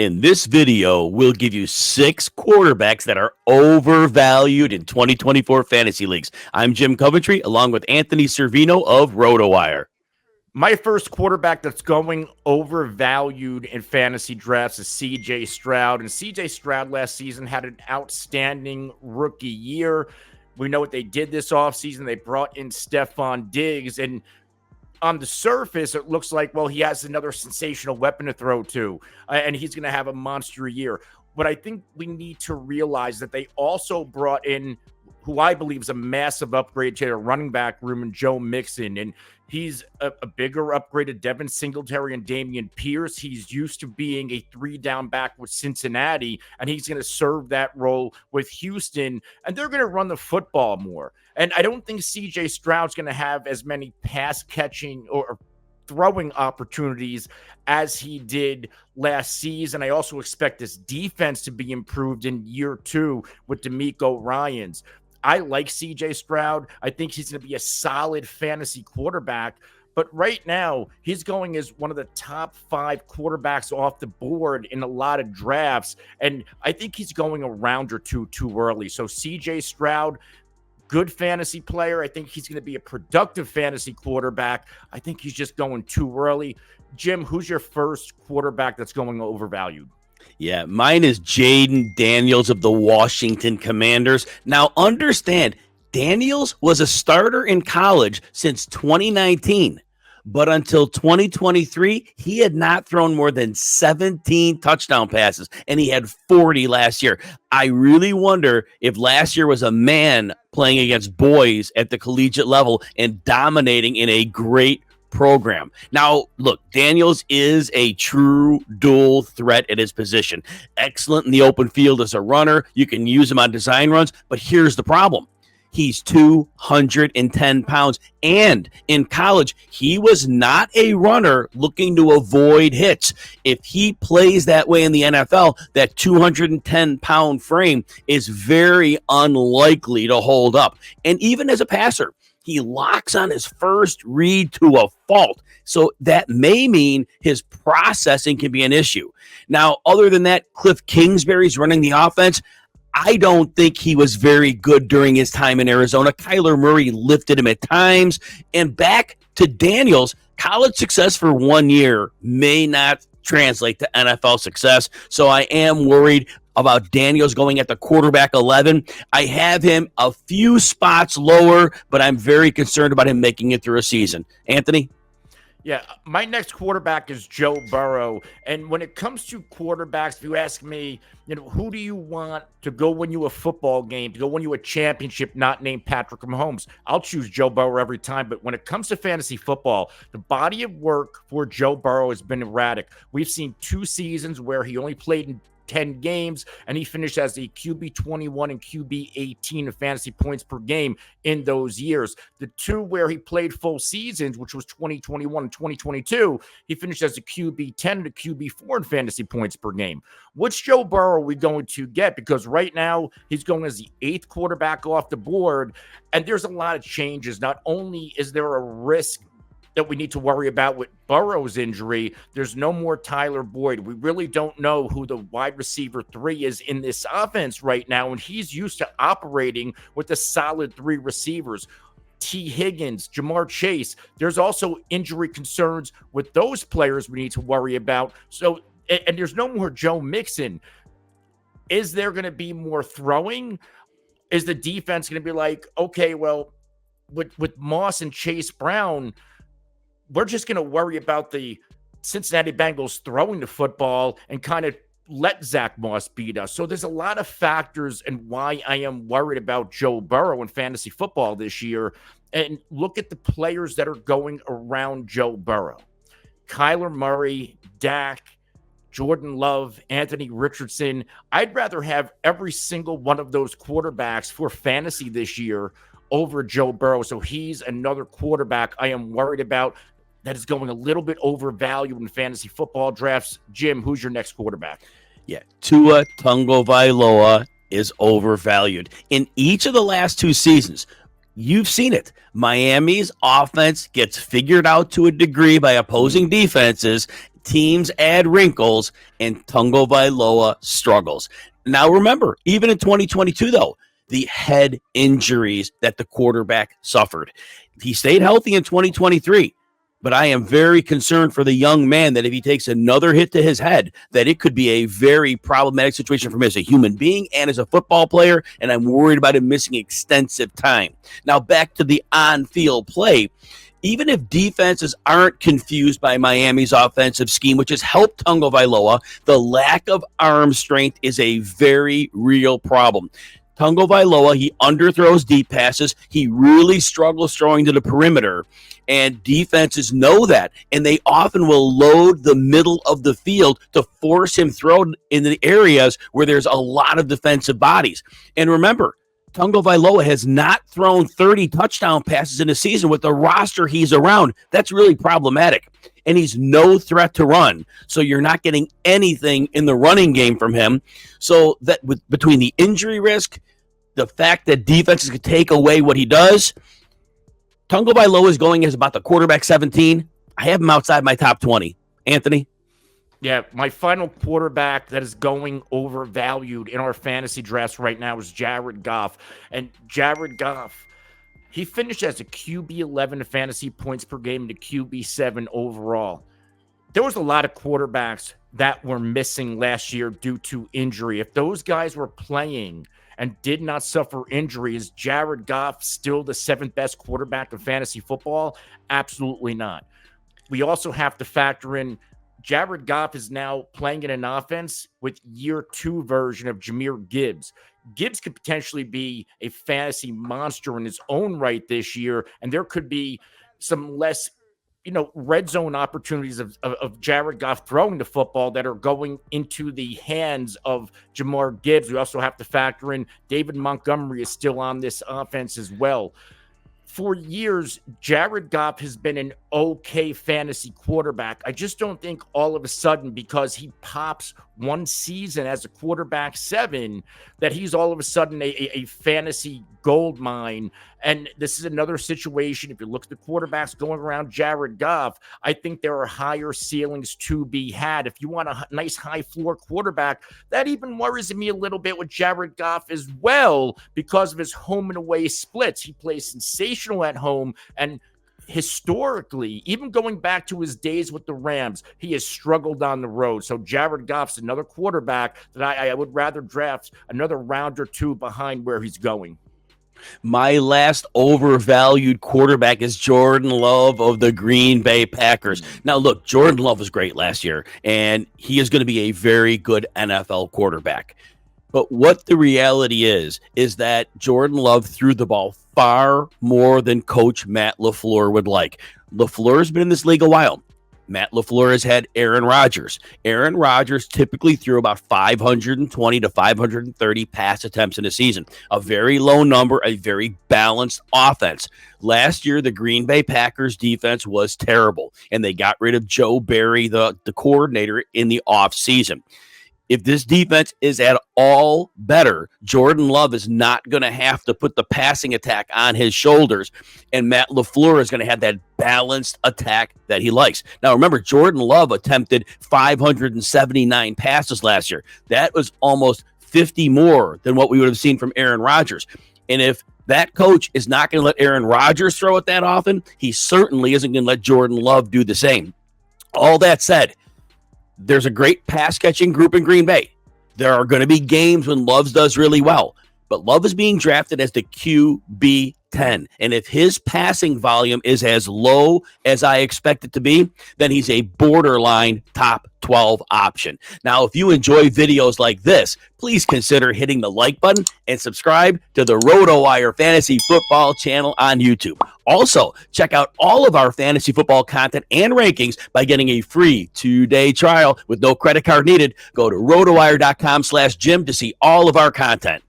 In this video, we'll give you 6 quarterbacks that are overvalued in 2024 fantasy leagues. I'm Jim Coventry, along with Anthony Cervino of RotoWire. My first quarterback that's going overvalued in fantasy drafts is C.J. Stroud. And C.J. Stroud last season had an outstanding rookie year. We know what they did this offseason. They brought in Stephon Diggs. And on the surface, it looks like, well, he has another sensational weapon to throw to, and he's going to have a monster year. But I think we need to realize that they also brought in who I believe is a massive upgrade to their running back room in Joe Mixon. And he's a bigger upgrade to Devin Singletary and Dameon Pierce. He's used to being a 3-down back with Cincinnati, and he's going to serve that role with Houston, and they're going to run the football more. And I don't think C.J. Stroud's going to have as many pass catching or throwing opportunities as he did last season. I also expect this defense to be improved in year 2 with DeMeco Ryans. I like C.J. Stroud. I think he's going to be a solid fantasy quarterback. But right now, he's going as one of the top 5 quarterbacks off the board in a lot of drafts. And I think he's going a round or two too early. So C.J. Stroud, good fantasy player. I think he's going to be a productive fantasy quarterback. I think he's just going too early. Jim, who's your first quarterback that's going overvalued? Yeah, mine is Jayden Daniels of the Washington Commanders. Now, understand, Daniels was a starter in college since 2019, but until 2023, he had not thrown more than 17 touchdown passes, and he had 40 last year. I really wonder if last year was a man playing against boys at the collegiate level and dominating in a great program. Now, look, Daniels is a true dual threat at his position. Excellent in the open field as a runner. You can use him on design runs, but here's the problem. He's 210 pounds, and in college, he was not a runner looking to avoid hits. If he plays that way in the NFL, that 210-pound frame is very unlikely to hold up. And even as a passer, he locks on his first read to a fault. So that may mean his processing can be an issue. Now, other than that, Cliff Kingsbury's running the offense. I don't think he was very good during his time in Arizona. Kyler Murray lifted him at times. And back to Daniels, college success for 1 year may not translate to NFL success. So I am worried about Daniels going at the quarterback 11. I have him a few spots lower, but I'm very concerned about him making it through a season. Anthony? Yeah, my next quarterback is Joe Burrow. And when it comes to quarterbacks, if you ask me, who do you want to go win you a football game, to go win you a championship not named Patrick Mahomes? I'll choose Joe Burrow every time. But when it comes to fantasy football, the body of work for Joe Burrow has been erratic. We've seen 2 seasons where he only played in 10 games, and he finished as a QB 21 and QB 18 of fantasy points per game in those years. The 2 where he played full seasons, which was 2021 and 2022, he finished as a QB 10 and a QB 4 in fantasy points per game. Which Joe Burrow are we going to get? Because right now he's going as the 8th quarterback off the board, and there's a lot of changes. Not only is there a risk that we need to worry about with Burrow's injury, there's no more Tyler Boyd. We really don't know who the wide receiver 3 is in this offense right now, and he's used to operating with a solid 3 receivers. T. Higgins, Jamar Chase. There's also injury concerns with those players we need to worry about. So, and there's no more Joe Mixon. Is there going to be more throwing? Is the defense going to be like, okay, well, with Moss and Chase Brown, we're just going to worry about the Cincinnati Bengals throwing the football and kind of let Zach Moss beat us. So there's a lot of factors and why I am worried about Joe Burrow in fantasy football this year. And look at the players that are going around Joe Burrow. Kyler Murray, Dak, Jordan Love, Anthony Richardson. I'd rather have every single one of those quarterbacks for fantasy this year over Joe Burrow. So he's another quarterback I am worried about that is going a little bit overvalued in fantasy football drafts. Jim, who's your next quarterback? Yeah, Tua Tagovailoa is overvalued. In each of the last 2 seasons, You've seen it. Miami's offense gets figured out to a degree by opposing defenses. Teams add wrinkles, and Tagovailoa struggles. Now, remember, even in 2022, though, the head injuries that the quarterback suffered. He stayed healthy in 2023. But I am very concerned for the young man that if he takes another hit to his head, that it could be a very problematic situation for him as a human being and as a football player, and I'm worried about him missing extensive time. Now, back to the on-field play. Even if defenses aren't confused by Miami's offensive scheme, which has helped Tagovailoa, the lack of arm strength is a very real problem. Tagovailoa, he underthrows deep passes. He really struggles throwing to the perimeter, and defenses know that, and they often will load the middle of the field to force him throw in the areas where there's a lot of defensive bodies. And remember, Tagovailoa has not thrown 30 touchdown passes in a season with the roster he's around. That's really problematic. And he's no threat to run. So you're not getting anything in the running game from him. So that between the injury risk, the fact that defenses could take away what he does, Tagovailoa is going as about the quarterback 17. I have him outside my top 20. Anthony? Yeah, my final quarterback that is going overvalued in our fantasy drafts right now is Jared Goff. And Jared Goff, he finished as a QB 11 fantasy points per game and a QB 7 overall. There was a lot of quarterbacks that were missing last year due to injury. If those guys were playing and did not suffer injuries, Jared Goff still the 7th best quarterback in fantasy football? Absolutely not. We also have to factor in Jared Goff is now playing in an offense with year 2 version of Jahmyr Gibbs. Gibbs could potentially be a fantasy monster in his own right this year, and there could be some less, red zone opportunities of Jared Goff throwing the football that are going into the hands of Jahmyr Gibbs. We also have to factor in David Montgomery is still on this offense as well. For years, Jared Goff has been an okay fantasy quarterback. I just don't think all of a sudden, because he pops one season as a quarterback 7, that he's all of a sudden a fantasy gold mine. And this is another situation. If you look at the quarterbacks going around Jared Goff, I think there are higher ceilings to be had. If you want a nice high floor quarterback, that even worries me a little bit with Jared Goff as well because of his home and away splits. He plays sensational at home, and historically, even going back to his days with the Rams, he has struggled on the road. So Jared Goff's another quarterback that I would rather draft another round or 2 behind where he's going. My last overvalued quarterback is Jordan Love of the Green Bay Packers. Now, look, Jordan Love was great last year, and he is going to be a very good NFL quarterback. But what the reality is that Jordan Love threw the ball far more than Coach Matt LaFleur would like. LaFleur's been in this league a while. Matt LaFleur has had Aaron Rodgers. Aaron Rodgers typically threw about 520 to 530 pass attempts in a season. A very low number, a very balanced offense. Last year, the Green Bay Packers defense was terrible, and they got rid of Joe Barry, the coordinator, in the offseason. If this defense is at all better, Jordan Love is not going to have to put the passing attack on his shoulders, and Matt LaFleur is going to have that balanced attack that he likes. Now, remember, Jordan Love attempted 579 passes last year. That was almost 50 more than what we would have seen from Aaron Rodgers. And if that coach is not going to let Aaron Rodgers throw it that often, he certainly isn't going to let Jordan Love do the same. All that said, there's a great pass-catching group in Green Bay. There are going to be games when Love does really well, but Love is being drafted as the QB 10. And if his passing volume is as low as I expect it to be, then he's a borderline top 12 option. Now, if you enjoy videos like this, please consider hitting the like button and subscribe to the RotoWire Fantasy Football channel on YouTube. Also, check out all of our fantasy football content and rankings by getting a free 2-day trial with no credit card needed. Go to rotowire.com/Jim to see all of our content.